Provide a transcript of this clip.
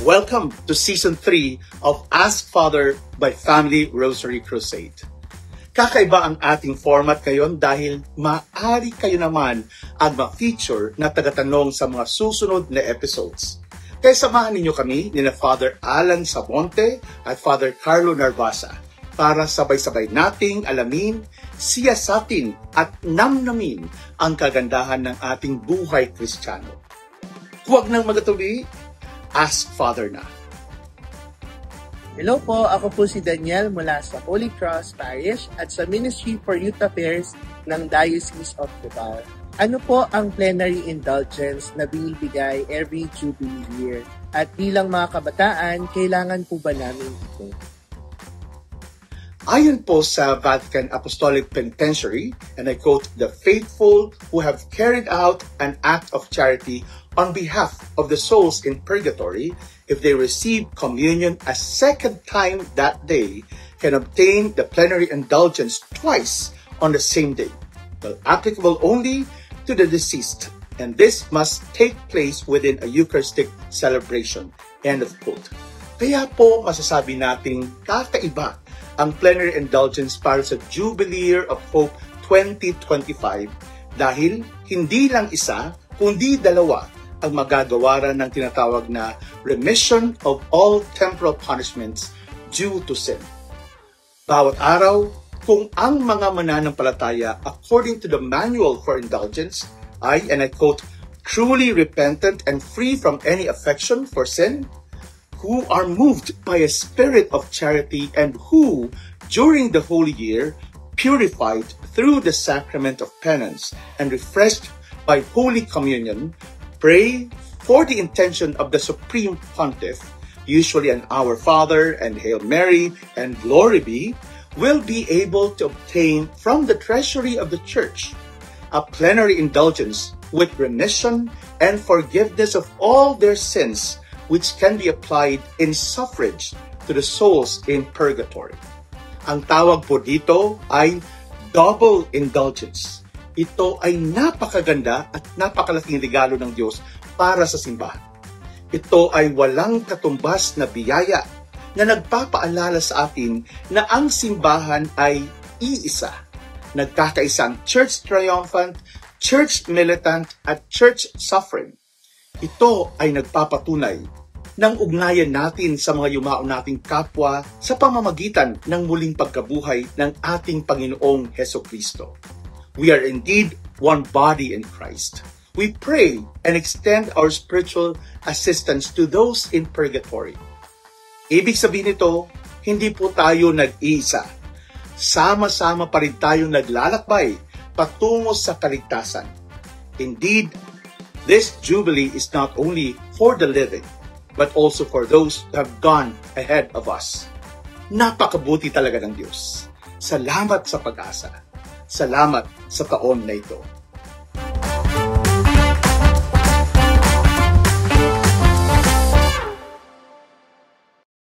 Welcome to Season 3 of Ask Father by Family Rosary Crusade. Kakaiba ang ating format ngayon dahil maaari kayo naman ang ma-feature na tagatanong sa mga susunod na episodes. Kaya samahan ninyo kami ni Father Alan Sabonte at Father Carlo Narvasa para sabay-sabay nating alamin, siyasatin at namnamin ang kagandahan ng ating buhay Kristiyano. Huwag nang magatuloy, Ask Father na. Hello po, ako po si Daniel mula sa Holy Cross Parish at sa Ministry for Youth Affairs ng Diocese of Cubao. Ano po ang plenary indulgence na binibigay every Jubilee year? At bilang mga kabataan, kailangan po ba namin ito? Ayon po sa Vatican Apostolic Penitentiary, and I quote, "The faithful who have carried out an act of charity on behalf of the souls in purgatory, if they receive communion a second time that day, can obtain the plenary indulgence twice on the same day, but applicable only to the deceased, and this must take place within a Eucharistic celebration." End of quote. Kaya po masasabi nating kakaiba ang plenary indulgence para sa Jubilee Year of Hope 2025 dahil hindi lang isa, kundi dalawa ang magagawaran ng tinatawag na remission of all temporal punishments due to sin. Bawat araw, kung ang mga mananampalataya according to the Manual for Indulgence ay, and I quote, "truly repentant and free from any affection for sin, who are moved by a spirit of charity and who, during the Holy Year, purified through the sacrament of penance and refreshed by Holy Communion, pray for the intention of the Supreme Pontiff, usually an Our Father and Hail Mary and Glory be, will be able to obtain from the treasury of the Church a plenary indulgence with remission and forgiveness of all their sins, which can be applied in suffrage to the souls in purgatory. Ang tawag po dito ay double indulgence. Ito ay napakaganda at napakalaking regalo ng Diyos para sa simbahan. Ito ay walang katumbas na biyaya na nagpapaalala sa atin na ang simbahan ay iisa. Nagkakaisa ang Church Triumphant, Church Militant at Church Suffering. Ito ay nagpapatunay ng ugnayan natin sa mga yumao nating kapwa sa pamamagitan ng muling pagkabuhay ng ating Panginoong Hesukristo. We are indeed one body in Christ. We pray and extend our spiritual assistance to those in purgatory. Ibig sabihin nito, hindi po tayo nag-iisa. Sama-sama pa rin tayo naglalakbay patungo sa kaligtasan. Indeed, this Jubilee is not only for the living, but also for those who have gone ahead of us. Napakabuti talaga ng Diyos. Salamat sa pag-asa. Salamat sa taon na ito.